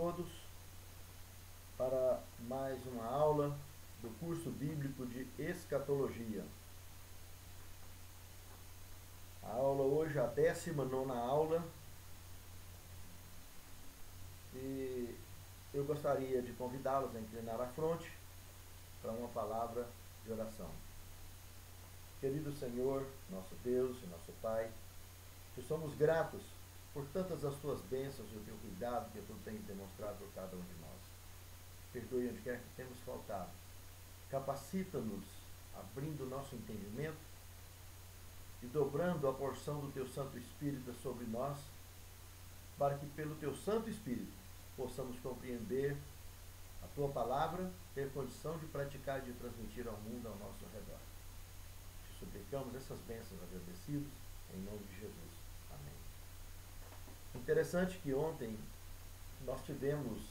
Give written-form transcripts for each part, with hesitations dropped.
todos para mais uma aula do curso bíblico de escatologia. A aula hoje é a 19ª aula e eu gostaria de convidá-los a inclinar a fronte para uma palavra de oração. Querido Senhor, nosso Deus e nosso Pai, que somos gratos por tantas das tuas bênçãos e o teu cuidado que tu tens demonstrado por cada um de nós. Perdoe onde quer que temos faltado. Capacita-nos, abrindo o nosso entendimento e dobrando a porção do teu Santo Espírito sobre nós, para que pelo teu Santo Espírito possamos compreender a tua palavra, ter condição de praticar e de transmitir ao mundo ao nosso redor. Te suplicamos essas bênçãos agradecidos, em nome de Jesus. Amém. Interessante que ontem nós tivemos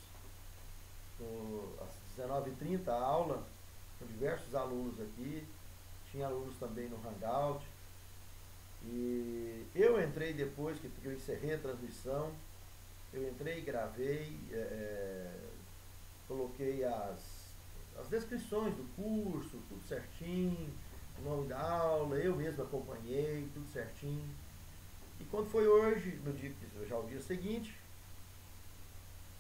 às 19h30 a aula com diversos alunos aqui, tinha alunos também no Hangout, e eu entrei depois que eu encerrei a transmissão, eu entrei e gravei, coloquei as descrições do curso, tudo certinho, o nome da aula, eu mesmo acompanhei, tudo certinho. E quando foi hoje, no dia, já o dia seguinte,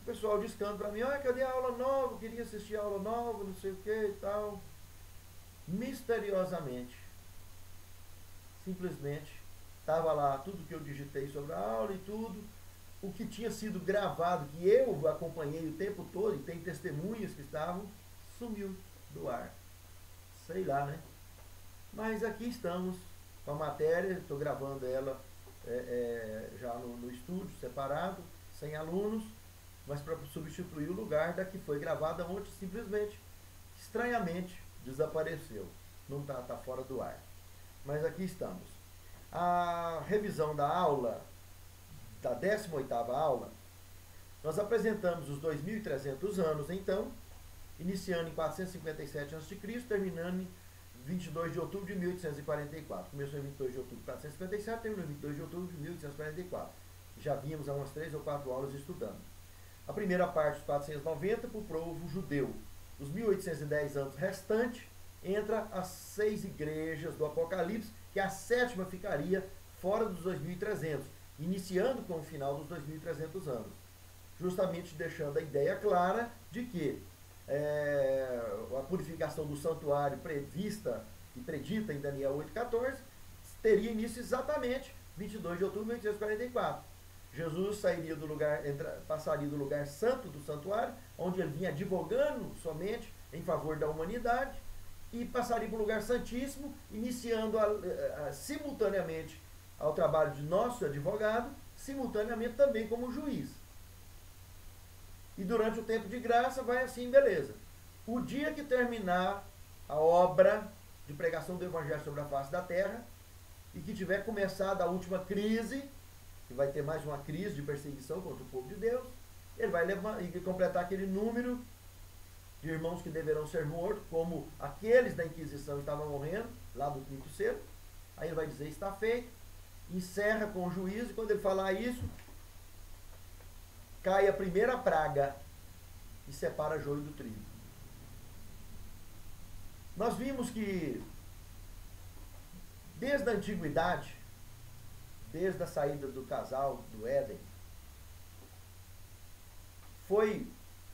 o pessoal discando para mim, cadê a aula nova? Eu queria assistir a aula nova, não sei o que e tal. Misteriosamente, simplesmente, estava lá tudo que eu digitei sobre a aula e tudo, o que tinha sido gravado, que eu acompanhei o tempo todo, e tem testemunhas que estavam, sumiu do ar. Sei lá, né? Mas aqui estamos com a matéria, estou gravando ela já no estúdio, separado, sem alunos, mas para substituir o lugar da que foi gravada ontem, simplesmente, estranhamente, desapareceu. Não está fora do ar. Mas aqui estamos. A revisão da aula, da 18ª aula, nós apresentamos os 2.300 anos, então, iniciando em 457 a.C., terminando em 22 de outubro de 1844. Começou em 22 de outubro de 457, terminou em 22 de outubro de 1844. Já vínhamos há umas 3 ou 4 aulas estudando. A primeira parte, dos 490, para o povo judeu. Os 1.810 anos restantes, entra as 6 igrejas do Apocalipse, que a 7ª ficaria fora dos 2.300, iniciando com o final dos 2.300 anos. Justamente deixando a ideia clara de que a purificação do santuário prevista e predita em Daniel 8,14 teria início exatamente 22 de outubro de 1844. Jesus sairia do lugar, passaria do lugar santo do santuário, onde ele vinha advogando somente em favor da humanidade, e passaria para o lugar santíssimo, iniciando simultaneamente ao trabalho de nosso advogado, simultaneamente também como juiz. E durante o tempo de graça vai assim, beleza. O dia que terminar a obra de pregação do Evangelho sobre a face da terra, e que tiver começado a última crise, que vai ter mais uma crise de perseguição contra o povo de Deus, ele vai levar e completar aquele número de irmãos que deverão ser mortos, como aqueles da Inquisição estavam morrendo, lá do quinto selo. Aí ele vai dizer, está feito, encerra com o juízo, e quando ele falar isso, cai a primeira praga e separa joio do trigo. Nós vimos que, desde a antiguidade, desde a saída do casal do Éden, foi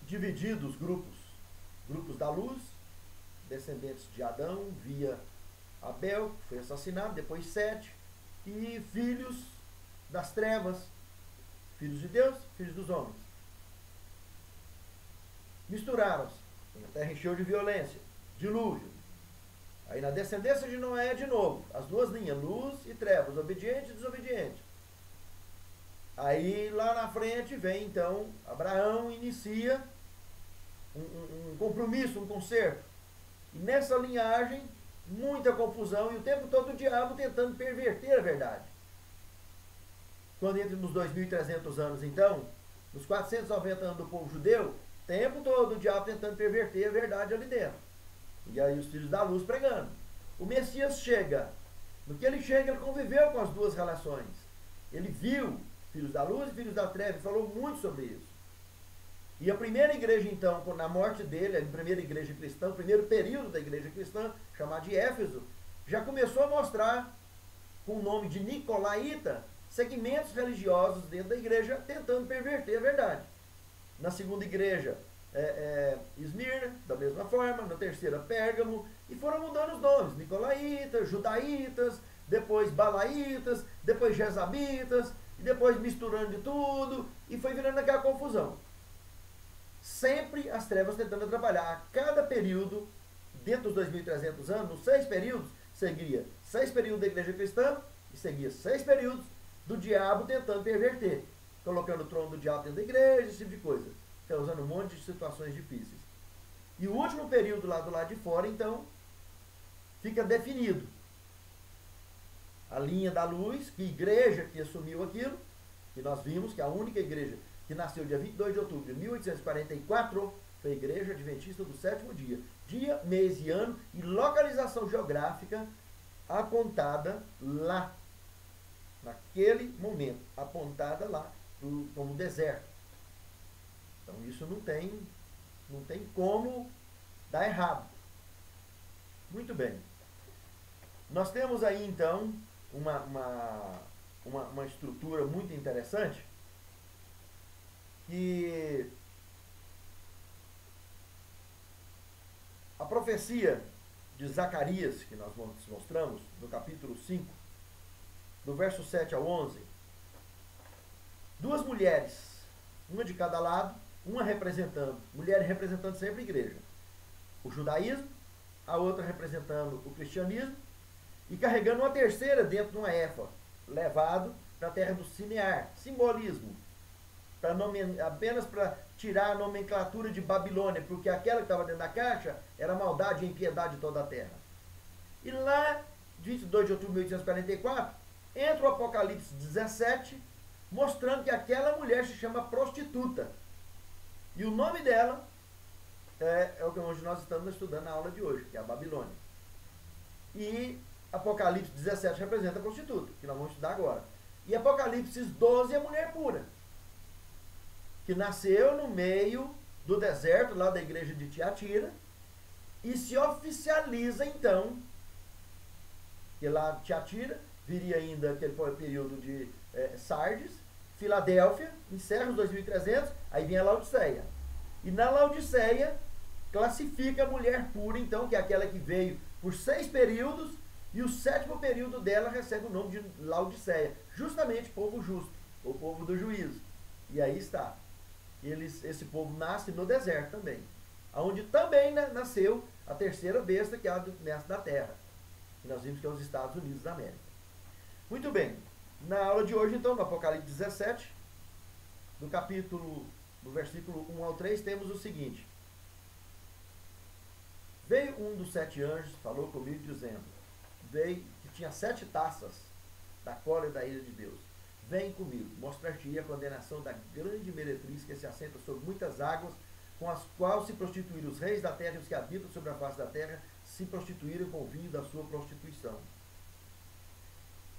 dividido os grupos da luz, descendentes de Adão, via Abel, que foi assassinado, depois Sete, e filhos das trevas, filhos de Deus, filhos dos homens. Misturaram-se, a terra encheu de violência, dilúvio. Aí na descendência de Noé de novo, as duas linhas, luz e trevas, obediente e desobediente. Aí lá na frente vem então, Abraão inicia um compromisso, um conserto. E nessa linhagem, muita confusão e o tempo todo o diabo tentando perverter a verdade. Quando entra nos 2.300 anos então, nos 490 anos do povo judeu, o tempo todo o diabo tentando perverter a verdade ali dentro. E aí os filhos da luz pregando. O Messias chega. No que ele chega, ele conviveu com as duas relações. Ele viu filhos da luz e filhos da treva, e falou muito sobre isso. E a primeira igreja, então, na morte dele, a primeira igreja cristã, o primeiro período da igreja cristã, chamada de Éfeso, já começou a mostrar, com o nome de Nicolaíta, segmentos religiosos dentro da igreja, tentando perverter a verdade. Na segunda igreja, Esmirna, da mesma forma, na terceira, Pérgamo, e foram mudando os nomes, Nicolaítas, Judaítas, depois Balaítas, depois Jezabitas, e depois misturando de tudo, e foi virando aquela confusão. Sempre as trevas tentando atrapalhar. A cada período, dentro dos 2.300 anos, nos 6 períodos, seguia 6 períodos da igreja cristã e seguia 6 períodos do diabo tentando perverter, colocando o trono do diabo dentro da igreja, esse tipo de coisa, causando um monte de situações difíceis. E o último período lá do lado de fora, então, fica definido. A linha da luz, que igreja que assumiu aquilo, que nós vimos que a única igreja que nasceu dia 22 de outubro de 1844, foi a Igreja Adventista do Sétimo Dia. Dia, mês e ano e localização geográfica apontada lá. Naquele momento, apontada lá como deserto. Então isso não tem como dar errado. Muito bem. Nós temos aí então uma estrutura muito interessante, que a profecia de Zacarias, que nós mostramos no capítulo 5, do verso 7 ao 11, duas mulheres, uma de cada lado, uma representando, mulher representando sempre a igreja, o judaísmo, a outra representando o cristianismo, e carregando uma terceira dentro de uma éfa, levado para a terra do Sinear, simbolismo, apenas para tirar a nomenclatura de Babilônia, porque aquela que estava dentro da caixa era maldade e impiedade de toda a terra. E lá, 22 de outubro de 1844, entra o Apocalipse 17, mostrando que aquela mulher se chama prostituta. E o nome dela é o que hoje nós estamos estudando na aula de hoje, que é a Babilônia. E Apocalipse 17 representa a prostituta, que nós vamos estudar agora. E Apocalipse 12 é a mulher pura, que nasceu no meio do deserto, lá da igreja de Tiatira, e se oficializa então, que lá Tiatira viria ainda aquele período de Sardes, Filadélfia, encerra os 2.300, aí vem a Laodiceia. E na Laodiceia, classifica a mulher pura, então, que é aquela que veio por 6 períodos, e o 7º período dela recebe o nome de Laodiceia, justamente povo justo, o povo do juízo. E aí está. Esse povo nasce no deserto também, onde também nasceu a terceira besta, que é a do mestre da terra, que nós vimos que é os Estados Unidos da América. Muito bem, na aula de hoje então, no Apocalipse 17, do versículo 1 ao 3, temos o seguinte: veio um dos 7 anjos, falou comigo dizendo, veio que tinha 7 taças da cólera da ira de Deus. Vem comigo, mostrar-te-ei a condenação da grande meretriz que se assenta sobre muitas águas, com as quais se prostituíram os reis da terra e os que habitam sobre a face da terra, se prostituíram com o vinho da sua prostituição.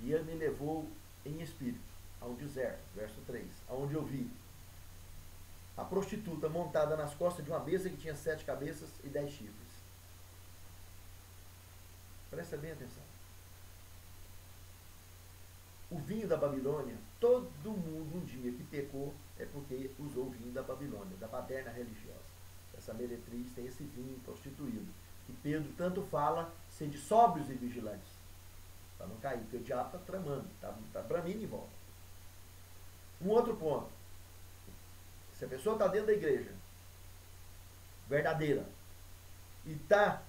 E ele me levou em espírito a um deserto, verso 3, aonde eu vi a prostituta montada nas costas de uma besta que tinha 7 cabeças e 10 chifres. Presta bem atenção. O vinho da Babilônia, todo mundo um dia que pecou é porque usou o vinho da Babilônia, da baderna religiosa. Essa meretriz tem esse vinho prostituído, que Pedro tanto fala ser de sóbrios e vigilantes, para não cair, porque o diabo está tramando, está bramindo em volta. Um outro ponto, se a pessoa está dentro da igreja, verdadeira, e está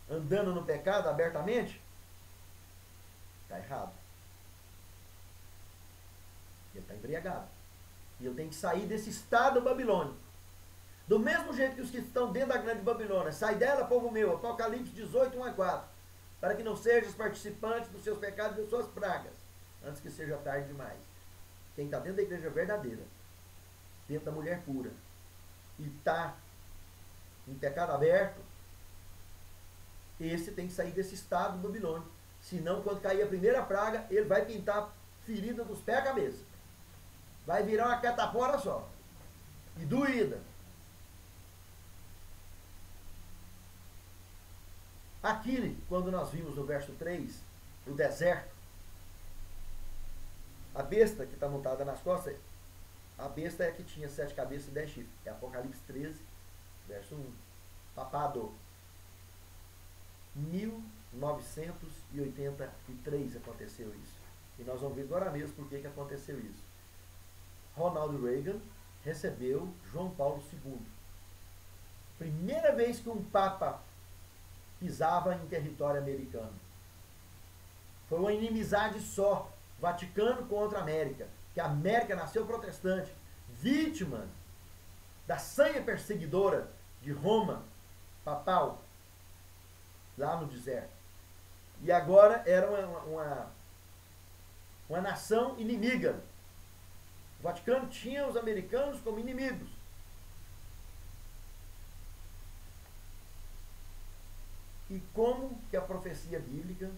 andando no pecado abertamente, está errado. Ele está embriagado. E ele tem que sair desse estado babilônico. Do mesmo jeito que os que estão dentro da grande Babilônia, sai dela, povo meu, Apocalipse 18, 1 a 4, para que não sejas participantes dos seus pecados e das suas pragas, antes que seja tarde demais. Quem está dentro da igreja verdadeira, dentro da mulher pura, e está em pecado aberto, esse tem que sair desse estado babilônico. Senão, quando cair a primeira praga, ele vai pintar ferida dos pés à cabeça. Vai virar uma catapora só. e doída. Aqui, quando nós vimos no verso 3, o deserto, a besta que está montada nas costas, a besta é a que tinha 7 cabeças e 10 chifres. É Apocalipse 13, verso 1. Papado. 1983 aconteceu isso. E nós vamos ver agora mesmo por que aconteceu isso. Ronald Reagan recebeu João Paulo II. Primeira vez que um papa pisava em território americano. Foi uma inimizade só. Vaticano contra a América. Que a América nasceu protestante. Vítima da sanha perseguidora de Roma, papal, lá no deserto. E agora era uma nação inimiga. O Vaticano tinha os americanos como inimigos. E como que a profecia bíblica,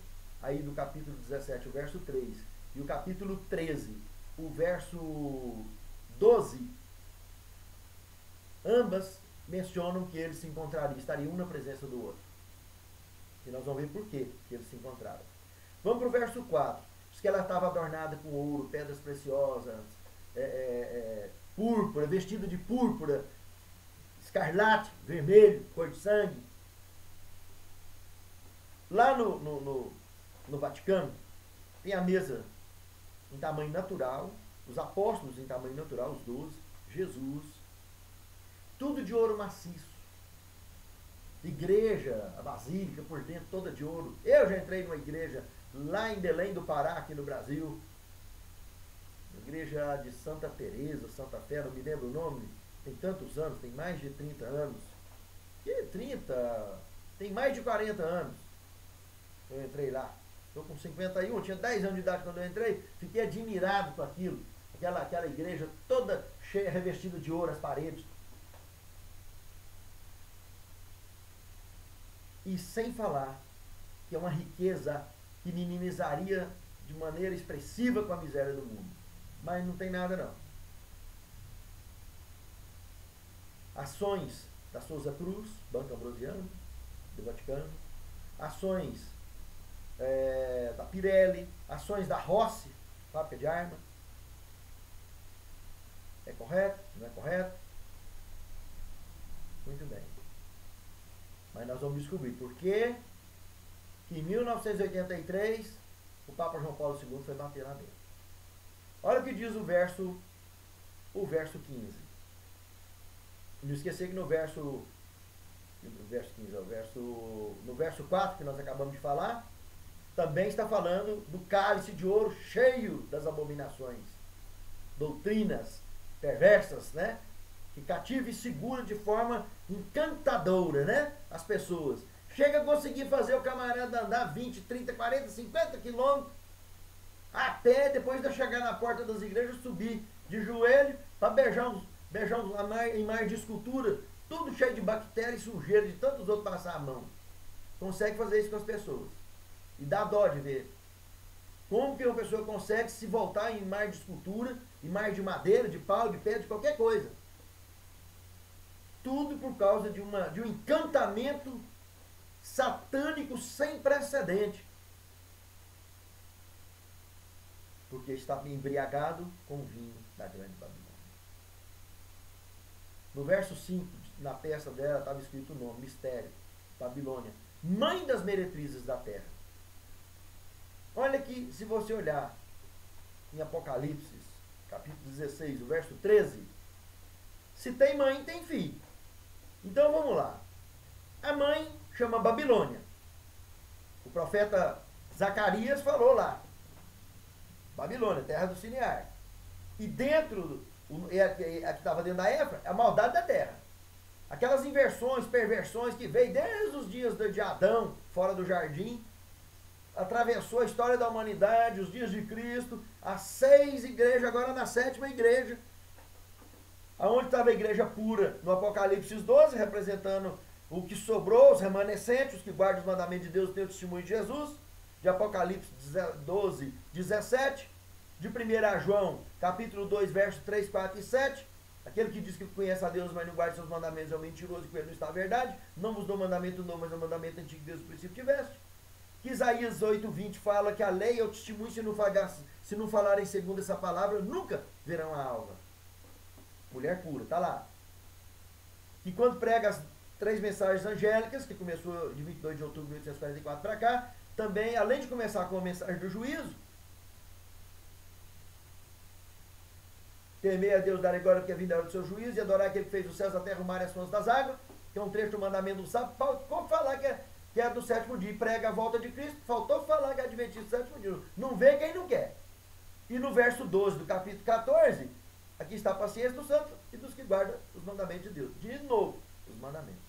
aí do capítulo 17, o verso 3, e o capítulo 13, o verso 12, ambas mencionam que eles se encontrariam, estariam um na presença do outro. E nós vamos ver por quê que eles se encontraram. Vamos para o verso 4. Diz que ela estava adornada com ouro, pedras preciosas, púrpura, vestida de púrpura, escarlate, vermelho, cor de sangue. Lá no Vaticano, tem a mesa em tamanho natural, os apóstolos em tamanho natural, os 12, Jesus, tudo de ouro maciço. Igreja, a basílica por dentro toda de ouro. Eu já entrei numa igreja lá em Belém do Pará, aqui no Brasil. Igreja de Santa Teresa, Santa Fé, não me lembro o nome. Tem tantos anos, tem mais de 30 anos. Que 30? Tem mais de 40 anos. Eu entrei lá. Estou com 51, tinha 10 anos de idade quando eu entrei. Fiquei admirado com aquilo. Aquela igreja toda cheia, revestida de ouro, as paredes. E sem falar que é uma riqueza que minimizaria de maneira expressiva com a miséria do mundo. Mas não tem nada não. Ações da Souza Cruz, Banco Ambrosiano, do Vaticano. Ações da Pirelli. Ações da Rossi, fábrica de arma. É correto? Não é correto? Muito bem. Mas nós vamos descobrir por que em 1983 o Papa João Paulo II foi bater lá dentro. Olha o que diz o verso 15. Não esquecer que no verso 15, no verso 4 que nós acabamos de falar, também está falando do cálice de ouro cheio das abominações, doutrinas perversas, né? Que cativa e segura de forma encantadora, né? As pessoas. Chega a conseguir fazer o camarada andar 20, 30, 40, 50 quilômetros a pé, depois de chegar na porta das igrejas, subir de joelho para beijar em mar de escultura, tudo cheio de bactéria e sujeira, de tantos outros passar a mão. Consegue fazer isso com as pessoas. E dá dó de ver. Como que uma pessoa consegue se voltar em mar de escultura, em mar de madeira, de pau, de pedra, de qualquer coisa. Tudo por causa de um encantamento satânico sem precedente. Porque estava embriagado com o vinho da grande Babilônia. No verso 5, na peça dela, estava escrito o nome, mistério, Babilônia, mãe das meretrizes da terra. Olha que, se você olhar em Apocalipse, capítulo 16, o verso 13, se tem mãe, tem filho. Então vamos lá. A mãe chama Babilônia. O profeta Zacarias falou lá. Babilônia, terra do Cinear. E dentro, a que estava dentro da Éfra, é a maldade da terra. Aquelas inversões, perversões que veio desde os dias de Adão, fora do jardim, atravessou a história da humanidade, os dias de Cristo, as 6 igrejas, agora na 7ª igreja. Aonde estava a igreja pura? No Apocalipse 12, representando o que sobrou, os remanescentes, os que guardam os mandamentos de Deus e têm o testemunho de Jesus. De Apocalipse 12, 17. De 1 João, capítulo 2, versos 3, 4 e 7. Aquele que diz que conhece a Deus, mas não guarda seus mandamentos, é um mentiroso, que ele não está a verdade. Não vos dou mandamento novo, mas é um mandamento antigo que Deus do princípio tiveste. Que Isaías 8:20 fala que a lei é o testemunho, se não falarem segundo essa palavra, nunca verão a alva. Mulher pura, está lá. Que quando prega as 3 mensagens angélicas, que começou de 22 de outubro de 1844 para cá, também, além de começar com a mensagem do juízo, temer a Deus, dar glória, porque é vinda a hora do seu juízo, e adorar aquele que fez os céus, a terra, o mar e as fontes das águas, que é um trecho do mandamento do sábado. Como falar que é do 7º dia e prega a volta de Cristo? Faltou falar que é adventista do 7º dia. Não vê quem não quer. E no verso 12 do capítulo 14, aqui está a paciência dos santos e dos que guardam os mandamentos de Deus. De novo, os mandamentos.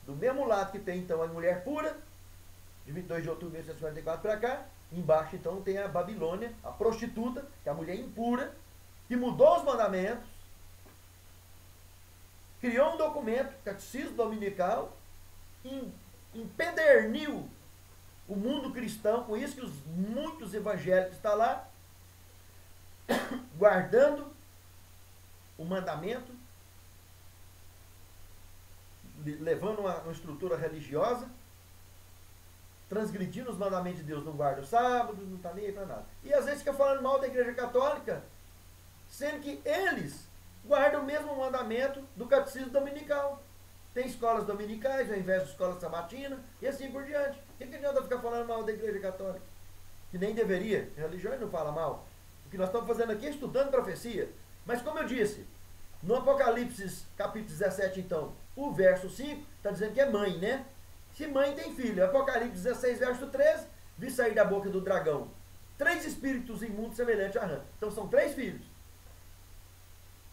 Do mesmo lado que tem, então, a mulher pura, de 22 de outubro de 1844 para cá, embaixo, então, tem a Babilônia, a prostituta, que é a mulher impura, que mudou os mandamentos, criou um documento, catecismo dominical, empederniu o mundo cristão, com isso que muitos evangélicos estão lá, guardando o mandamento, levando uma estrutura religiosa, transgredindo os mandamentos de Deus, não guarda o sábado, não está nem aí para nada. E às vezes fica falando mal da Igreja Católica, sendo que eles guardam o mesmo mandamento do catecismo dominical. Tem escolas dominicais ao invés de escola sabatina, e assim por diante. O que adianta ficar falando mal da Igreja Católica? Que nem deveria, a religião não fala mal. O que nós estamos fazendo aqui é estudando profecia. Mas como eu disse, no Apocalipse capítulo 17, então, o verso 5, está dizendo que é mãe, né? Se mãe tem filho. Apocalipse 16, verso 13, vi sair da boca do dragão 3 espíritos imundos semelhantes a rã. Então são 3 filhos.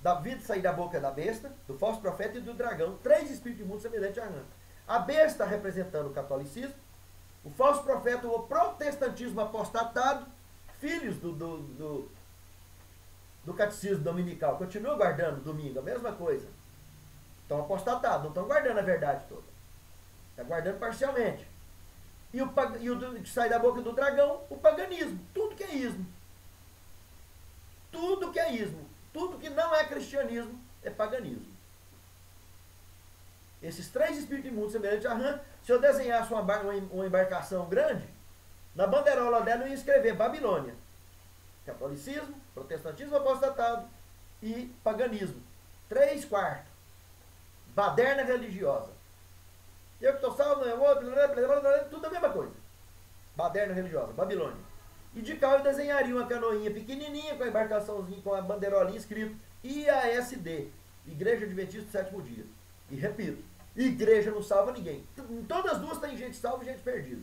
Davi sair da boca da besta, do falso profeta e do dragão, 3 espíritos imundos semelhantes a rã. A besta representando o catolicismo, o falso profeta, o protestantismo apostatado, filhos do catecismo dominical, continua guardando domingo, a mesma coisa. Estão apostatados, não estão guardando a verdade toda. Está guardando parcialmente. E o que sai da boca do dragão, o paganismo. Tudo que é ismo. Tudo que é ismo. Tudo que não é cristianismo é paganismo. Esses 3 espíritos imundos semelhantes a rã, se eu desenhasse uma embarcação grande, na bandeirola dela eu ia escrever Babilônia. Catolicismo, protestantismo apostatado e paganismo. 3/4. Baderna religiosa. Eu que estou salvo, não é outro, tudo a mesma coisa. Baderna religiosa, Babilônia. E de cá eu desenharia uma canoinha pequenininha com a embarcaçãozinha, com a bandeirolinha escrito IASD, Igreja Adventista do 7º dia. E repito, igreja não salva ninguém. Em todas as duas tem gente salva e gente perdida.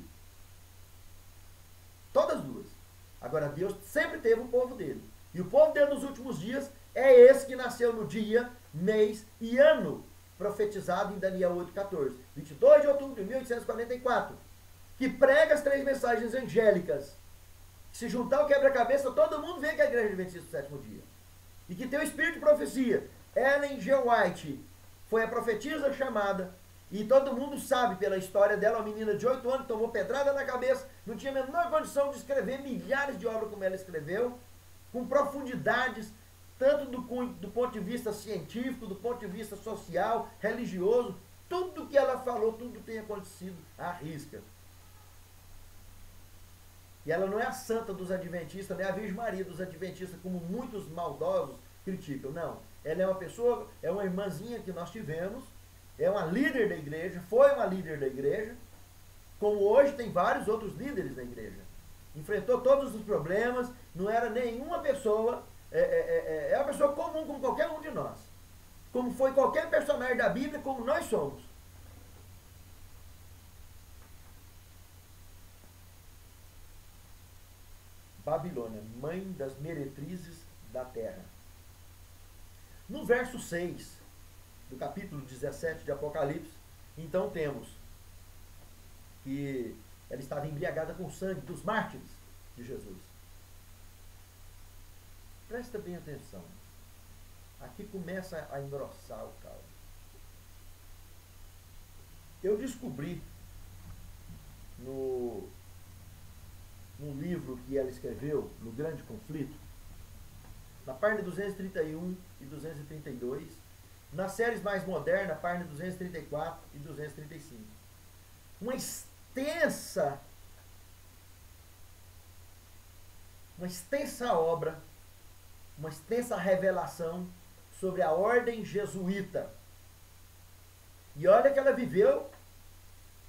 Todas as duas. Agora Deus sempre teve o povo dele. E o povo dele nos últimos dias é esse que nasceu no dia, mês e ano profetizado em Daniel 8,14. 22 de outubro de 1844. Que prega as 3 mensagens angélicas. Se juntar o quebra-cabeça, todo mundo vê que é a Igreja Adventista do 7º dia. E que tem o espírito de profecia. Ellen G. White foi a profetisa chamada. E todo mundo sabe pela história dela, uma menina de 8 anos, tomou pedrada na cabeça, não tinha a menor condição de escrever milhares de obras como ela escreveu, com profundidades, tanto do ponto de vista científico, do ponto de vista social, religioso. Tudo que ela falou, tudo tem acontecido à risca. E ela não é a santa dos adventistas, nem a Virgem Maria dos adventistas, como muitos maldosos criticam. Não. Ela é uma pessoa, é uma irmãzinha que nós tivemos, é uma líder da igreja, foi uma líder da igreja, como hoje tem vários outros líderes da igreja. Enfrentou todos os problemas, não era nenhuma pessoa, é uma pessoa comum como qualquer um de nós. Como foi qualquer personagem da Bíblia, como nós somos. Babilônia, mãe das meretrizes da terra. No verso 6 do capítulo 17 de Apocalipse, então temos que ela estava embriagada com o sangue dos mártires de Jesus. Presta bem atenção. Aqui começa a engrossar o caldo. Eu descobri no livro que ela escreveu, No Grande Conflito, na página 231 e 232. Nas séries mais modernas, página 234 e 235. Uma extensa obra, uma extensa revelação sobre a ordem jesuíta. E olha que ela viveu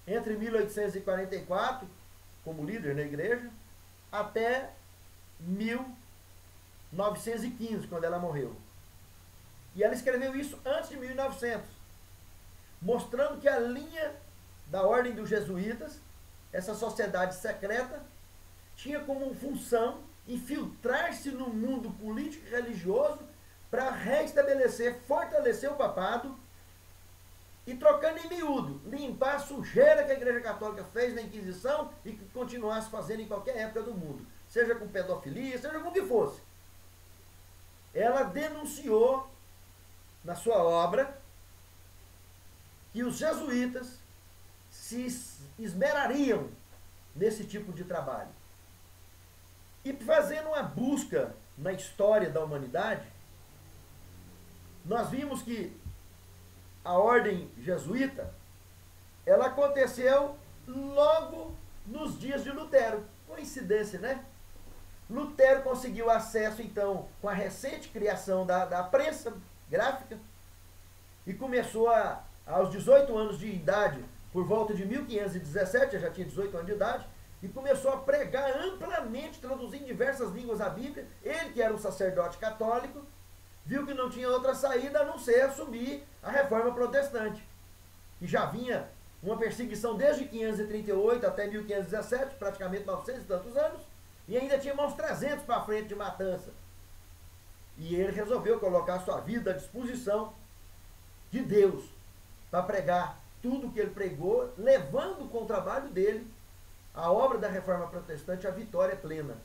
entre 1844, como líder na igreja, até 1915, quando ela morreu. E ela escreveu isso antes de 1900, mostrando que a linha da ordem dos jesuítas, essa sociedade secreta, tinha como função infiltrar-se no mundo político e religioso para restabelecer, fortalecer o papado e, trocando em miúdo, limpar a sujeira que a Igreja Católica fez na Inquisição e que continuasse fazendo em qualquer época do mundo, seja com pedofilia, seja com o que fosse. Ela denunciou na sua obra que os jesuítas se esmerariam nesse tipo de trabalho. E fazendo uma busca na história da humanidade, nós vimos que a ordem jesuíta, ela aconteceu logo nos dias de Lutero. Coincidência, né? Lutero conseguiu acesso, então, com a recente criação da prensa gráfica, e começou aos 18 anos de idade, por volta de 1517, já tinha 18 anos de idade, e começou a pregar amplamente, traduzir em diversas línguas a Bíblia. Ele, que era um sacerdote católico, viu que não tinha outra saída a não ser assumir a reforma protestante. E já vinha uma perseguição desde 538 até 1517, praticamente 900 e tantos anos, e ainda tinha uns 300 para frente de matança. E ele resolveu colocar sua vida à disposição de Deus para pregar tudo o que ele pregou, levando com o trabalho dele a obra da reforma protestante à vitória plena.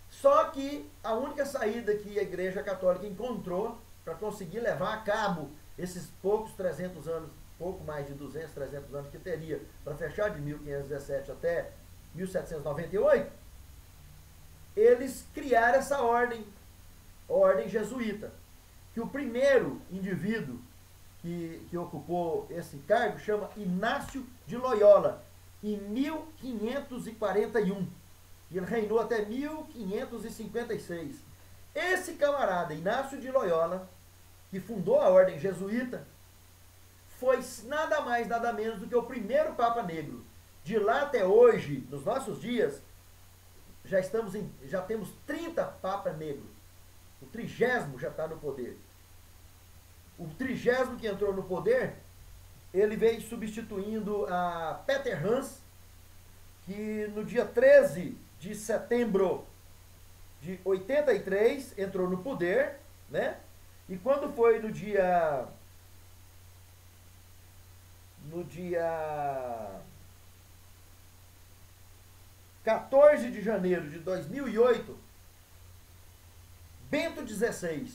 Só que a única saída que a Igreja Católica encontrou para conseguir levar a cabo esses poucos 300 anos, pouco mais de 200, 300 anos que teria para fechar de 1517 até 1798, eles criaram essa ordem, a ordem jesuíta, que o primeiro indivíduo que ocupou esse cargo chama Inácio de Loyola, em 1541. E ele reinou até 1556. Esse camarada, Inácio de Loyola, que fundou a ordem jesuíta, foi nada mais, nada menos do que o primeiro Papa Negro. De lá até hoje, nos nossos dias, já temos 30 Papas Negros. O 30º já está no poder. O 30º que entrou no poder, ele veio substituindo a Peter Hans, que no dia 13 de setembro de 83 entrou no poder, né? E quando foi no dia 14 de janeiro de 2008, Bento XVI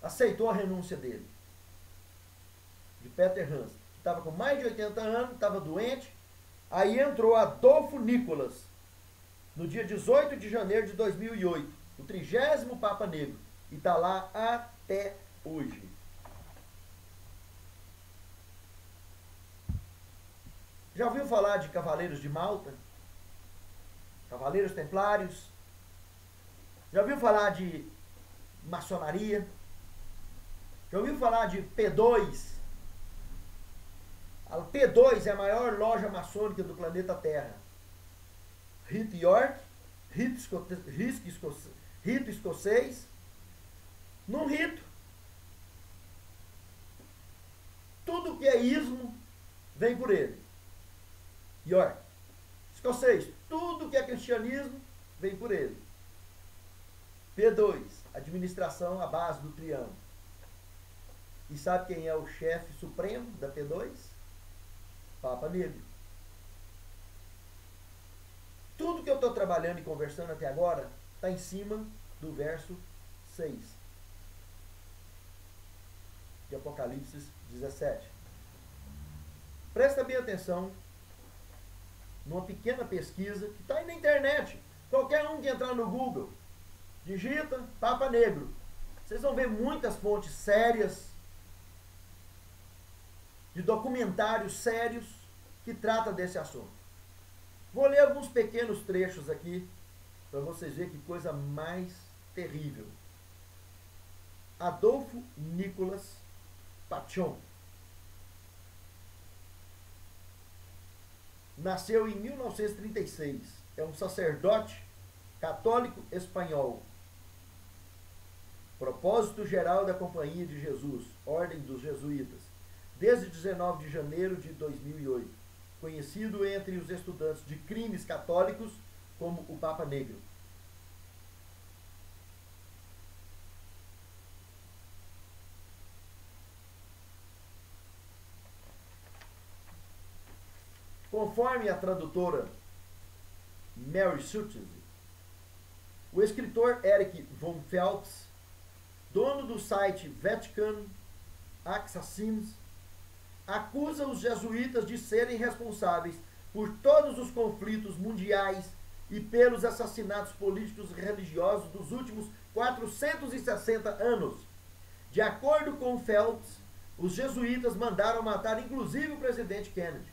aceitou a renúncia dele, de Peter Hans, que estava com mais de 80 anos, estava doente. Aí entrou Adolfo Nicolas, no dia 18 de janeiro de 2008, o 30º Papa Negro, e está lá até hoje. Já ouviu falar de Cavaleiros de Malta? Cavaleiros Templários? Já ouviu falar de maçonaria? Já ouviu falar de P2? A P2 é a maior loja maçônica do planeta Terra. Rito York, rito escocês, num rito. Tudo que é ismo vem por ele. York, escocês, tudo que é cristianismo vem por ele. P2, administração à base do triângulo. E sabe quem é o chefe supremo da P2? Papa Negro. Tudo que eu estou trabalhando e conversando até agora está em cima do verso 6 de Apocalipse 17. Presta bem atenção numa pequena pesquisa que está aí na internet. Qualquer um que entrar no Google digita Papa Negro. Vocês vão ver muitas fontes sérias, de documentários sérios, que tratam desse assunto. Vou ler alguns pequenos trechos aqui, para vocês verem que coisa mais terrível. Adolfo Nicolas Pachón nasceu em 1936. É um sacerdote católico espanhol. Propósito geral da Companhia de Jesus, Ordem dos Jesuítas, desde 19 de janeiro de 2008. Conhecido entre os estudantes de crimes católicos como o Papa Negro. Conforme a tradutora Mary Schultz, o escritor Eric von Phelps, dono do site Vatican Assassins, acusa os jesuítas de serem responsáveis por todos os conflitos mundiais e pelos assassinatos políticos e religiosos dos últimos 460 anos. De acordo com Phelps, os jesuítas mandaram matar inclusive o presidente Kennedy.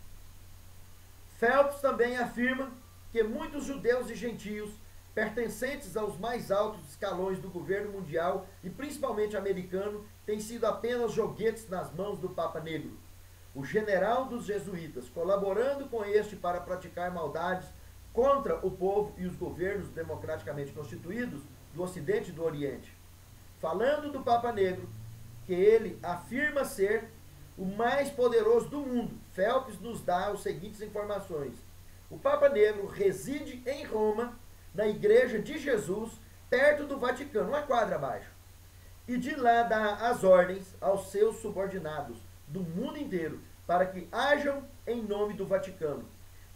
Phelps também afirma que muitos judeus e gentios, pertencentes aos mais altos escalões do governo mundial e principalmente americano, têm sido apenas joguetes nas mãos do Papa Negro, o general dos jesuítas, colaborando com este para praticar maldades contra o povo e os governos democraticamente constituídos do Ocidente e do Oriente. Falando do Papa Negro, que ele afirma ser o mais poderoso do mundo, Phelps nos dá as seguintes informações. O Papa Negro reside em Roma, na Igreja de Jesus, perto do Vaticano, uma quadra abaixo. E de lá dá as ordens aos seus subordinados do mundo inteiro, para que hajam em nome do Vaticano.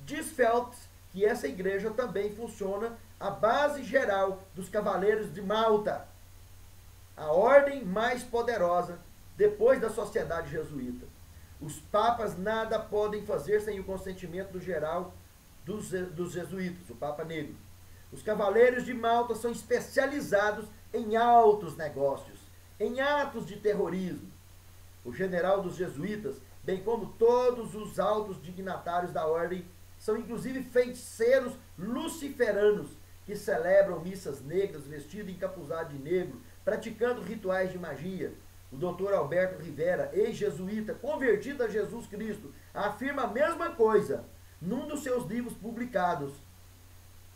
Diz Phelps que essa igreja também funciona à base geral dos Cavaleiros de Malta, a ordem mais poderosa depois da sociedade jesuíta. Os papas nada podem fazer sem o consentimento do geral dos jesuítas, o Papa Negro. Os Cavaleiros de Malta são especializados em altos negócios, em atos de terrorismo. O general dos jesuítas, bem como todos os altos dignatários da ordem, são inclusive feiticeiros luciferanos que celebram missas negras vestidos encapuzados de negro, praticando rituais de magia. O Dr. Alberto Rivera, ex-jesuíta, convertido a Jesus Cristo, afirma a mesma coisa num dos seus livros publicados,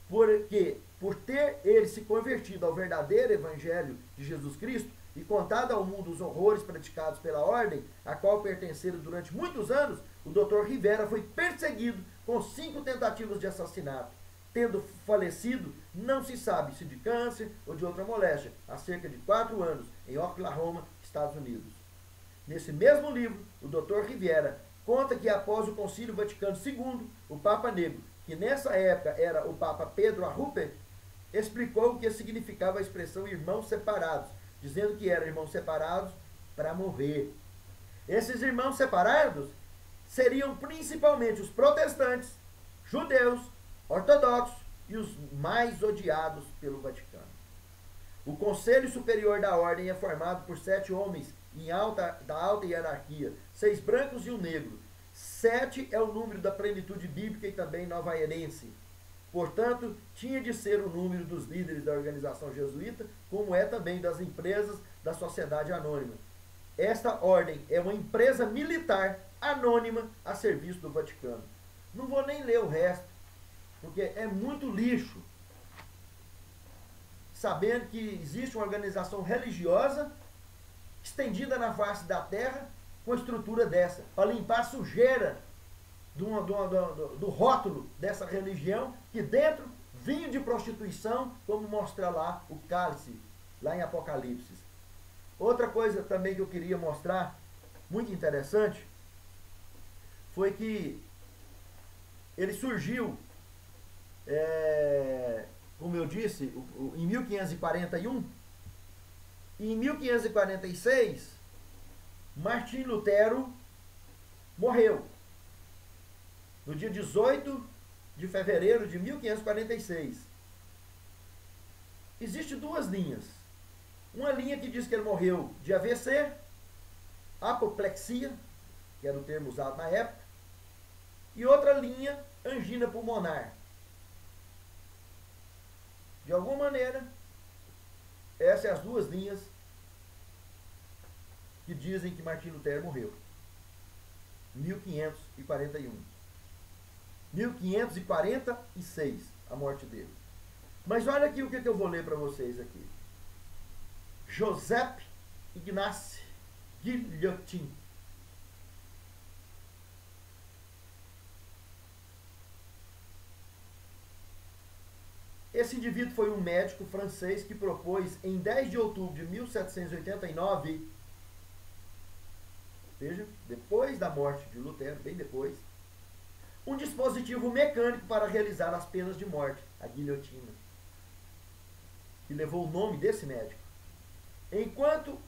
porque, por ter ele se convertido ao verdadeiro evangelho de Jesus Cristo e contado ao mundo os horrores praticados pela ordem, a qual pertenceram durante muitos anos, o Dr. Rivera foi perseguido com 5 tentativas de assassinato, tendo falecido, não se sabe se de câncer ou de outra moléstia, há cerca de 4 anos, em Oklahoma, Estados Unidos. Nesse mesmo livro, o Dr. Rivera conta que após o Concílio Vaticano II, o Papa Negro, que nessa época era o Papa Pedro Arrupe, explicou o que significava a expressão irmãos separados, dizendo que eram irmãos separados para morrer. Esses irmãos separados seriam principalmente os protestantes, judeus, ortodoxos e os mais odiados pelo Vaticano. O Conselho Superior da Ordem é formado por 7 homens da alta hierarquia, 6 brancos e um negro. 7 é o número da plenitude bíblica e também nova-erense. Portanto, tinha de ser o número dos líderes da organização jesuíta, como é também das empresas da sociedade anônima. Esta ordem é uma empresa militar anônima a serviço do Vaticano. Não vou nem ler o resto, porque é muito lixo. Sabendo que existe uma organização religiosa estendida na face da terra com estrutura dessa, para limpar a sujeira do rótulo dessa religião, que dentro vinho de prostituição, como mostra lá o cálice, lá em Apocalipse. Outra coisa também que eu queria mostrar, muito interessante, foi que ele surgiu, como eu disse, em 1541, e em 1546, Martim Lutero morreu. No dia 18 de fevereiro de 1546. Existem duas linhas. Uma linha que diz que ele morreu de AVC, apoplexia, que era o termo usado na época, e outra linha, angina pulmonar. De alguma maneira, essas são as duas linhas que dizem que Martim Lutero morreu. 1541. 1546, a morte dele. Mas olha aqui o que eu vou ler para vocês aqui. Joseph Ignace Guillotin. Esse indivíduo foi um médico francês que propôs, em 10 de outubro de 1789, veja, depois da morte de Lutero, bem depois, um dispositivo mecânico para realizar as penas de morte, a guilhotina, que levou o nome desse médico. Enquanto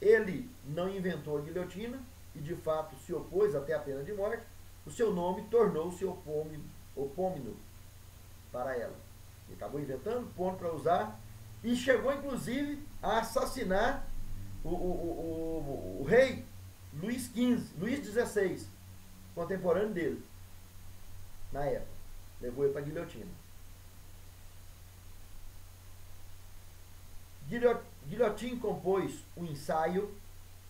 ele não inventou a guilhotina, e de fato se opôs até a pena de morte, o seu nome tornou-se opônimo para ela. Ele acabou inventando, pondo para usar, e chegou inclusive a assassinar o rei Luís XVI, contemporâneo dele, na época. Levou ele para a guilhotina. Guillotin compôs um ensaio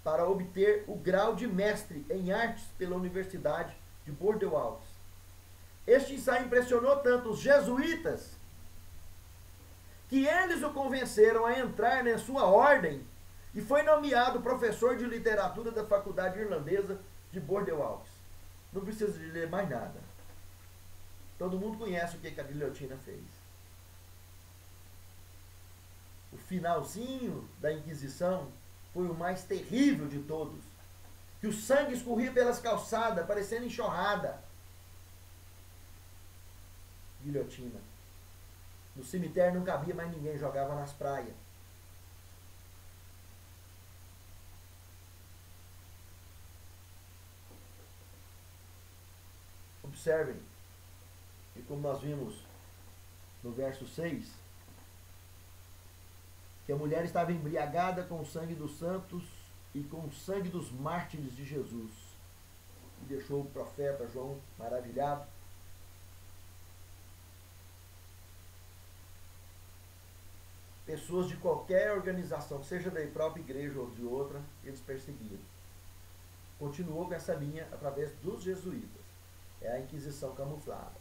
para obter o grau de mestre em artes pela Universidade de Bordeaux. Este ensaio impressionou tanto os jesuítas que eles o convenceram a entrar na sua ordem e foi nomeado professor de literatura da Faculdade Irlandesa de Bordeaux. Não precisa de ler mais nada. Todo mundo conhece o que a guilhotina fez. O finalzinho da Inquisição foi o mais terrível de todos. Que o sangue escorria pelas calçadas, parecendo enxurrada. Guilhotina. No cemitério não cabia mais ninguém, jogava nas praias. Observem, e como nós vimos no verso 6, que a mulher estava embriagada com o sangue dos santos e com o sangue dos mártires de Jesus. E deixou o profeta João maravilhado. Pessoas de qualquer organização, seja da própria igreja ou de outra, eles perseguiam. Continuou com essa linha através dos jesuítas. É a Inquisição camuflada.